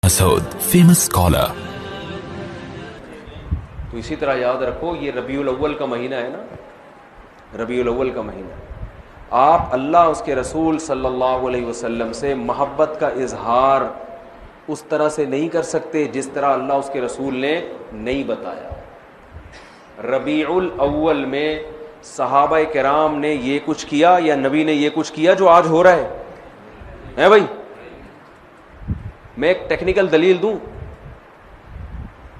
Masood, famous scholar. تو اسی طرح یاد رکھو یہ ربیع الاول کا مہینہ ہے نا، ربیع الاول کا مہینہ، آپ اللہ اس کے رسول صلی اللہ علیہ وسلم سے محبت کا اظہار اس طرح سے نہیں کر سکتے جس طرح اللہ اس کے رسول نے نہیں بتایا۔ ربیع الاول میں صحابہ کرام نے یہ کچھ کیا یا نبی نے یہ کچھ کیا جو آج ہو رہا ہے بھائی؟ میں ایک ٹیکنیکل دلیل دوں،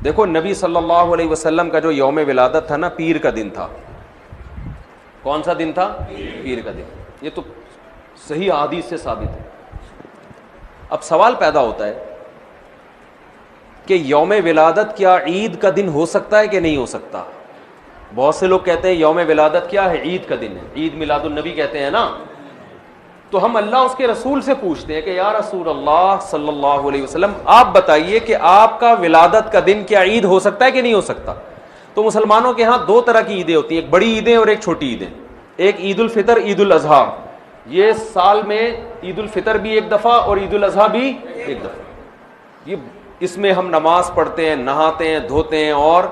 دیکھو نبی صلی اللہ علیہ وسلم کا جو یوم ولادت تھا نا، پیر کا دن تھا۔ کون سا دن تھا؟ پیر کا دن۔ یہ تو صحیح احادیث سے ثابت ہے۔ اب سوال پیدا ہوتا ہے کہ یوم ولادت کیا عید کا دن ہو سکتا ہے کہ نہیں ہو سکتا؟ بہت سے لوگ کہتے ہیں یوم ولادت کیا ہے؟ عید کا دن ہے، عید میلاد النبی کہتے ہیں نا۔ تو ہم اللہ اس کے رسول سے پوچھتے ہیں کہ یا رسول اللہ صلی اللہ علیہ وسلم آپ بتائیے کہ آپ کا ولادت کا دن کیا عید ہو سکتا ہے کہ نہیں ہو سکتا؟ تو مسلمانوں کے ہاں دو طرح کی عیدیں ہوتی ہیں، ایک بڑی عیدیں اور ایک چھوٹی عیدیں۔ ایک عید الفطر، عید الاضحیٰ، یہ سال میں عید الفطر بھی ایک دفعہ اور عید الاضحیٰ بھی ایک دفعہ۔ اس میں ہم نماز پڑھتے ہیں، نہاتے ہیں، دھوتے ہیں اور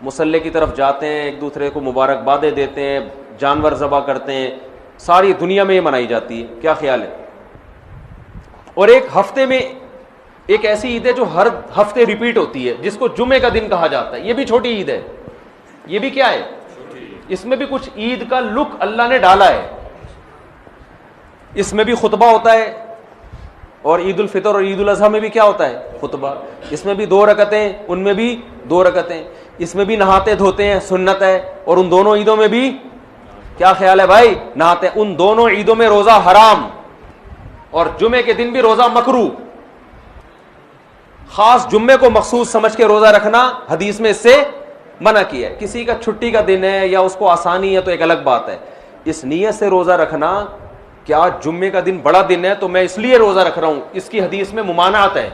مصلی کی طرف جاتے ہیں، ایک دوسرے کو مبارکبادیں دیتے ہیں، جانور ذبح کرتے ہیں، ساری دنیا میں یہ منائی جاتی ہے۔ کیا خیال ہے؟ اور ایک ہفتے میں ایک ایسی عید ہے جو ہر ہفتے ریپیٹ ہوتی ہے، جس کو جمعے کا دن کہا جاتا ہے، یہ بھی چھوٹی عید ہے۔ یہ بھی کیا ہے؟ اس میں بھی کچھ عید کا لک اللہ نے ڈالا ہے۔ اس میں بھی خطبہ ہوتا ہے، اور عید الفطر اور عید الاضحیٰ میں بھی کیا ہوتا ہے؟ خطبہ۔ اس میں بھی 2 رکعتیں، ان میں بھی 2 رکعتیں۔ اس میں بھی نہاتے دھوتے ہیں، سنت ہے، اور ان دونوں عیدوں میں بھی کیا خیال ہے بھائی؟ نہاتے۔ ان دونوں عیدوں میں روزہ حرام، اور جمعے کے دن بھی روزہ مکروہ۔ خاص جمعے کو مخصوص سمجھ کے روزہ رکھنا حدیث میں اس سے منع کیا ہے۔ کسی کا چھٹی کا دن ہے یا اس کو آسانی ہے تو ایک الگ بات ہے، اس نیت سے روزہ رکھنا کیا جمعے کا دن بڑا دن ہے تو میں اس لیے روزہ رکھ رہا ہوں، اس کی حدیث میں ممانعت ہے۔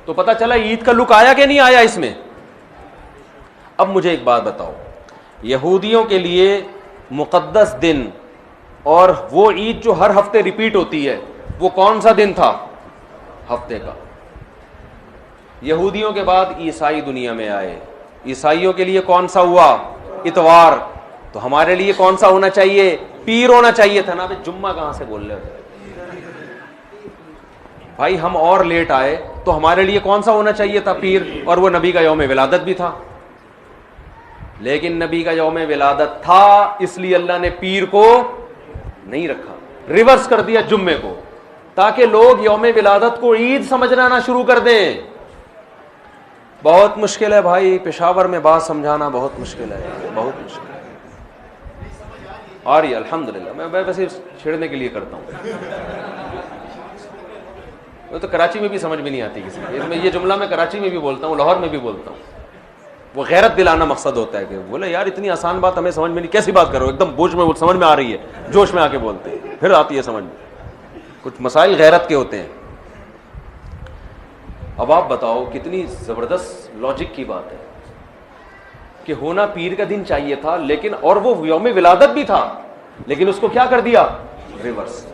تو پتہ چلا عید کا لک آیا کہ نہیں آیا اس میں؟ اب مجھے ایک بات بتاؤ، یہودیوں کے لیے مقدس دن اور وہ عید جو ہر ہفتے ریپیٹ ہوتی ہے، وہ کون سا دن تھا ہفتے کا؟ یہودیوں کے بعد عیسائی دنیا میں آئے، عیسائیوں کے لیے کون سا ہوا؟ اتوار۔ تو ہمارے لیے کون سا ہونا چاہیے؟ پیر ہونا چاہیے تھا نا۔ جمعہ کہاں سے بول رہے ہو بھائی؟ ہم اور لیٹ آئے تو ہمارے لیے کون سا ہونا چاہیے تھا؟ پیر، اور وہ نبی کا یوم ولادت بھی تھا۔ لیکن نبی کا یوم ولادت تھا، اس لیے اللہ نے پیر کو نہیں رکھا، ریورس کر دیا جمعے کو، تاکہ لوگ یوم ولادت کو عید سمجھنا نہ شروع کر دیں۔ بہت مشکل ہے بھائی، پشاور میں بات سمجھانا بہت مشکل ہے، بہت مشکل ہے۔ اور یہ الحمدللہ میں ویسے چھیڑنے کے لیے کرتا ہوں، وہ تو کراچی میں بھی سمجھ میں نہیں آتی کسی کو۔ میں یہ جملہ میں کراچی میں بھی بولتا ہوں، لاہور میں بھی بولتا ہوں۔ وہ غیرت دلانا مقصد ہوتا ہے کہ بولے یار اتنی آسان بات ہمیں سمجھ میں نہیں، کیسی بات کرو، ایک دم بوجھ میں سمجھ میں آ رہی ہے، جوش میں آ کے بولتے ہیں، پھر آتی ہے سمجھ میں۔ کچھ مسائل غیرت کے ہوتے ہیں۔ اب آپ بتاؤ کتنی زبردست لاجک کی بات ہے کہ ہونا پیر کا دن چاہیے تھا، لیکن اور وہ یوم ولادت بھی تھا، لیکن اس کو کیا کر دیا؟ ریورس۔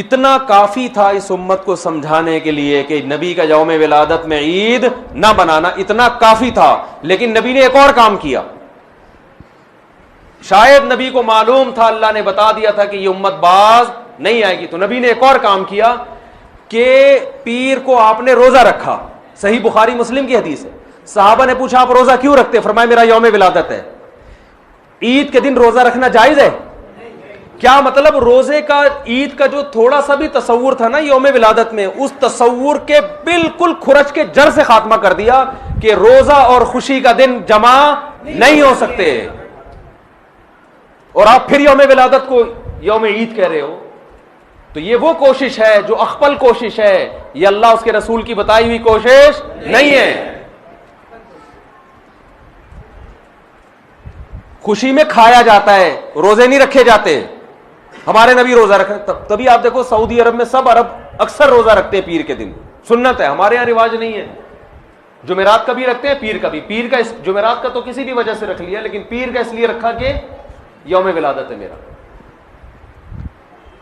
اتنا کافی تھا اس امت کو سمجھانے کے لیے کہ نبی کا یوم ولادت میں عید نہ بنانا، اتنا کافی تھا، لیکن نبی نے ایک اور کام کیا۔ شاید نبی کو معلوم تھا، اللہ نے بتا دیا تھا کہ یہ امت باز نہیں آئے گی، تو نبی نے ایک اور کام کیا کہ پیر کو آپ نے روزہ رکھا۔ صحیح بخاری مسلم کی حدیث ہے، صحابہ نے پوچھا آپ روزہ کیوں رکھتے؟ فرمایا میرا یوم ولادت ہے۔ عید کے دن روزہ رکھنا جائز ہے؟ کیا مطلب؟ روزے کا، عید کا جو تھوڑا سا بھی تصور تھا نا یوم ولادت میں، اس تصور کے بالکل کھرچ کے جڑ سے خاتمہ کر دیا کہ روزہ اور خوشی کا دن جمع نہیں ہو سکتے، اور آپ پھر یوم ولادت کو یوم عید کہہ رہے ہو۔ تو یہ وہ کوشش ہے جو اخپل کوشش ہے، یہ اللہ اس کے رسول کی بتائی ہوئی کوشش نہیں ہے۔ خوشی میں کھایا جاتا ہے، روزے نہیں رکھے جاتے۔ ہمارے نبی روزہ رکھے، تبھی آپ دیکھو سعودی عرب میں سب عرب اکثر روزہ رکھتے ہیں پیر کے دن، سنت ہے، ہمارے یہاں رواج نہیں ہے۔ جمعرات کا بھی رکھتے ہیں، پیر کا بھی۔ پیر کا جمعرات کا تو کسی بھی وجہ سے رکھ لیا، لیکن پیر کا اس لیے رکھا کہ یوم ولادت ہے میرا۔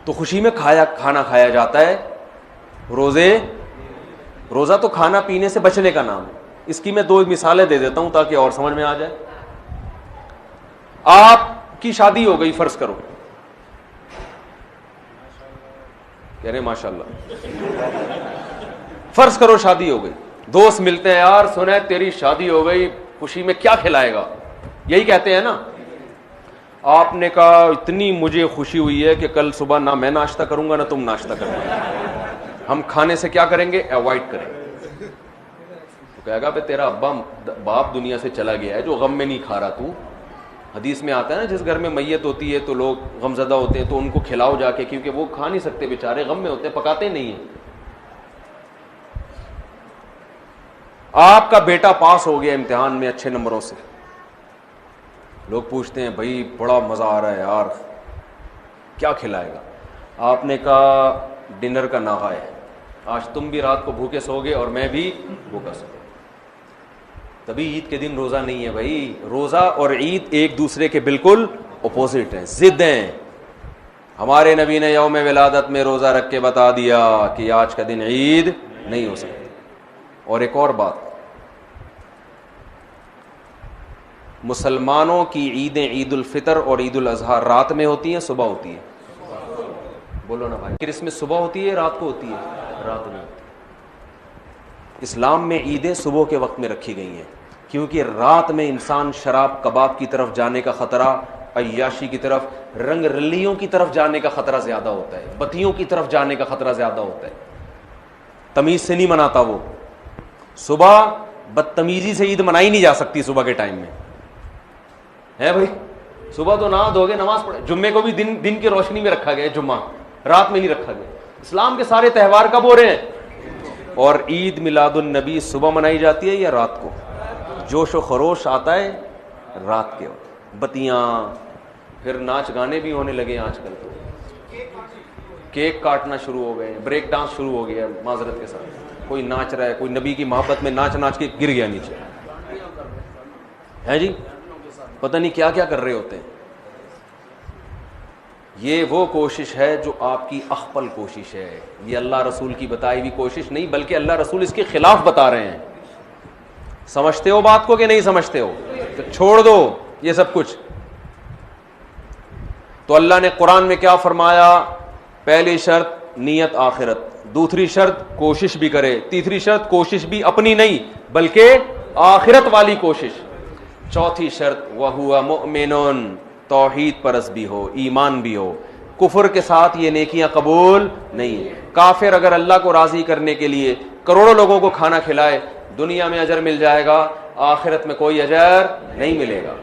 تو خوشی میں کھانا کھایا جاتا ہے، روزے روزہ تو کھانا پینے سے بچنے کا نام ہے. اس کی میں 2 مثالیں دے دیتا ہوں تاکہ اور سمجھ میں آ جائے. آپ کی شادی ہو گئی, فرض کرو, کہہ رہے ماشاء اللہ, فرض کرو شادی ہو گئی, دوست ملتے ہیں, یار سنا تیری شادی ہو گئی, خوشی میں کیا کھلائے گا, یہی کہتے ہیں نا. آپ نے کہا اتنی مجھے خوشی ہوئی ہے کہ کل صبح نہ میں ناشتہ کروں گا نہ تم ناشتہ کرنا, ہم کھانے سے کیا کریں گے, اوائڈ کریں گے. تو کہے گا بھائی تیرا باپ دنیا سے چلا گیا ہے جو غم میں نہیں کھا رہا تو. حدیث میں آتا ہے نا, جس گھر میں میت ہوتی ہے تو لوگ غم زدہ ہوتے ہیں تو ان کو کھلاؤ جا کے, کیونکہ وہ کھا نہیں سکتے بیچارے, غم میں ہوتے ہیں, پکاتے نہیں ہیں. آپ کا بیٹا پاس ہو گیا امتحان میں اچھے نمبروں سے, لوگ پوچھتے ہیں بھائی بڑا مزہ آ رہا ہے یار, کیا کھلائے گا. آپ نے کہا ڈنر کا ناغہ ہے, آج تم بھی رات کو بھوکے سو گے اور میں بھی بھوکا سو گا. تبھی عید کے دن روزہ نہیں ہے بھائی. روزہ اور عید ایک دوسرے کے بالکل اپوزٹ ہیں, ضد ہیں. ہمارے نبی نے یوم ولادت میں روزہ رکھ کے بتا دیا کہ آج کا دن عید نہیں ہو سکتی. اور ایک اور بات, مسلمانوں کی عیدیں عید الفطر اور عید الاضحیٰ رات میں ہوتی ہیں صبح ہوتی ہے؟ بولو نا بھائی, کرسمس صبح ہوتی ہے رات کو ہوتی ہے؟ رات میں ہوتی ہے. اسلام میں عیدیں صبح کے وقت میں رکھی گئی ہیں کیونکہ رات میں انسان شراب کباب کی طرف جانے کا خطرہ, عیاشی کی طرف, رنگ رلیوں کی طرف جانے کا خطرہ زیادہ ہوتا ہے, بتیوں کی طرف جانے کا خطرہ زیادہ ہوتا ہے. تمیز سے نہیں مناتا وہ. صبح بدتمیزی سے عید منائی نہیں جا سکتی صبح کے ٹائم میں, ہے بھائی. صبح تو نہا دھو گے نماز پڑھے, جمعے کو بھی دن کی روشنی میں رکھا گیا, جمعہ رات میں نہیں رکھا گیا. اسلام کے سارے تہوار کب ہو رہے ہیں؟ اور عید میلاد النبی صبح منائی جاتی ہے یا رات کو؟ جوش و خروش آتا ہے رات کے وقت, بتیاں, پھر ناچ گانے بھی ہونے لگے آج کل. تو کیک کاٹنا شروع ہو گئے, بریک ڈانس شروع ہو گیا معذرت کے ساتھ. کوئی ناچ رہا ہے, کوئی نبی کی محبت میں ناچ ناچ کے گر گیا نیچے, ہے جی, پتہ نہیں کیا کیا کر رہے ہوتے ہیں. یہ وہ کوشش ہے جو آپ کی اخپل کوشش ہے, یہ اللہ رسول کی بتائی ہوئی کوشش نہیں, بلکہ اللہ رسول اس کے خلاف بتا رہے ہیں. سمجھتے ہو بات کو کہ نہیں سمجھتے ہو؟ تو چھوڑ دو یہ سب کچھ. تو اللہ نے قرآن میں کیا فرمایا؟ پہلی شرط نیت آخرت, دوسری شرط کوشش بھی کرے, تیسری شرط کوشش بھی اپنی نہیں بلکہ آخرت والی کوشش, چوتھی شرط وَهُوَ مُؤْمِنٌ, توحید پرست بھی ہو, ایمان بھی ہو. کفر کے ساتھ یہ نیکیاں قبول نہیں ہیں. کافر اگر اللہ کو راضی کرنے کے لیے کروڑوں لوگوں کو کھانا کھلائے, دنیا میں اجر مل جائے گا, آخرت میں کوئی اجر نہیں ملے گا.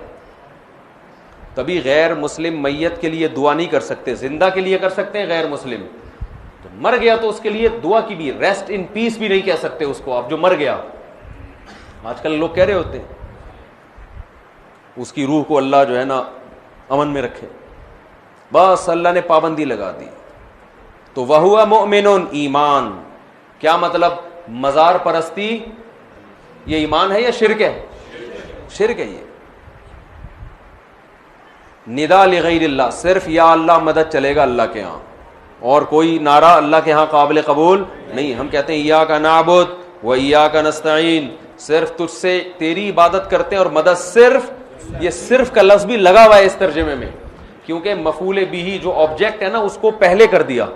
تبھی غیر مسلم میت کے لیے دعا نہیں کر سکتے, زندہ کے لیے کر سکتے ہیں, غیر مسلم تو مر گیا تو اس کے لیے دعا کی بھی, ریسٹ ان پیس بھی نہیں کہہ سکتے اس کو آپ, جو مر گیا. آج کل لوگ کہہ رہے ہوتے ہیں اس کی روح کو اللہ جو ہے نا امن میں رکھے, بس اللہ نے پابندی لگا دی. تو وَهُوَ مُؤْمِنٌ, ایمان. کیا مطلب؟ مزار پرستی یہ ایمان ہے یا شرک ہے؟ شرک ہے. یہ ندا لغیر اللہ, صرف یا اللہ مدد چلے گا اللہ کے ہاں, اور کوئی نعرہ اللہ کے ہاں قابل قبول نہیں. ہم کہتے ہیں ایاک نعبد و ایاک نستعین, صرف تجھ سے تیری عبادت کرتے ہیں اور مدد صرف, یہ صرف کا لفظ بھی لگا ہوا ہے اس ترجمے میں, کیونکہ مفعول بھی جو آبجیکٹ ہے نا اس کو پہلے کر دیا.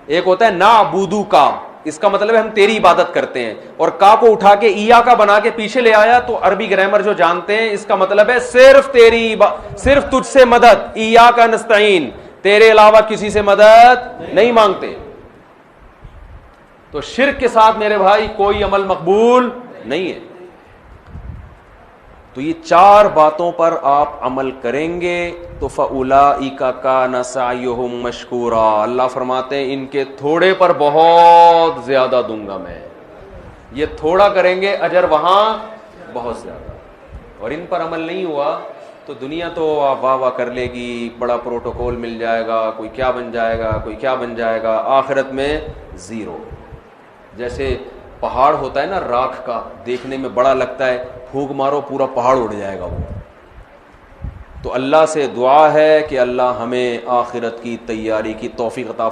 ایک ہوتا ہے نعبدو کا, اس کا مطلب ہے ہم تیری عبادت کرتے ہیں, اور کا کو اٹھا کے ایا کا بنا کے پیچھے لے آیا تو عربی گرامر جو جانتے ہیں اس کا مطلب ہے صرف تیری, صرف تجھ سے مدد, ایاک نستعین, تیرے علاوہ کسی سے مدد نہیں مانگتے. تو شرک کے ساتھ میرے بھائی کوئی عمل مقبول نہیں ہے. تو یہ 4 باتوں پر آپ عمل کریں گے تو فَأُولَئِكَ كَانَ سَعْيُهُمْ مَشْكُورًا, اللہ فرماتے ہیں ان کے تھوڑے پر بہت زیادہ دوں گا میں. یہ تھوڑا کریں گے, اجر وہاں بہت زیادہ. اور ان پر عمل نہیں ہوا تو دنیا تو واہ واہ کر لے گی, بڑا پروٹوکول مل جائے گا, کوئی کیا بن جائے گا, کوئی کیا بن جائے گا, آخرت میں زیرو. جیسے پہاڑ ہوتا ہے نا راکھ کا, دیکھنے میں بڑا لگتا ہے, پھونک مارو پورا پہاڑ اڑ جائے گا وہ. تو اللہ سے دعا ہے کہ اللہ ہمیں آخرت کی تیاری کی توفیق عطا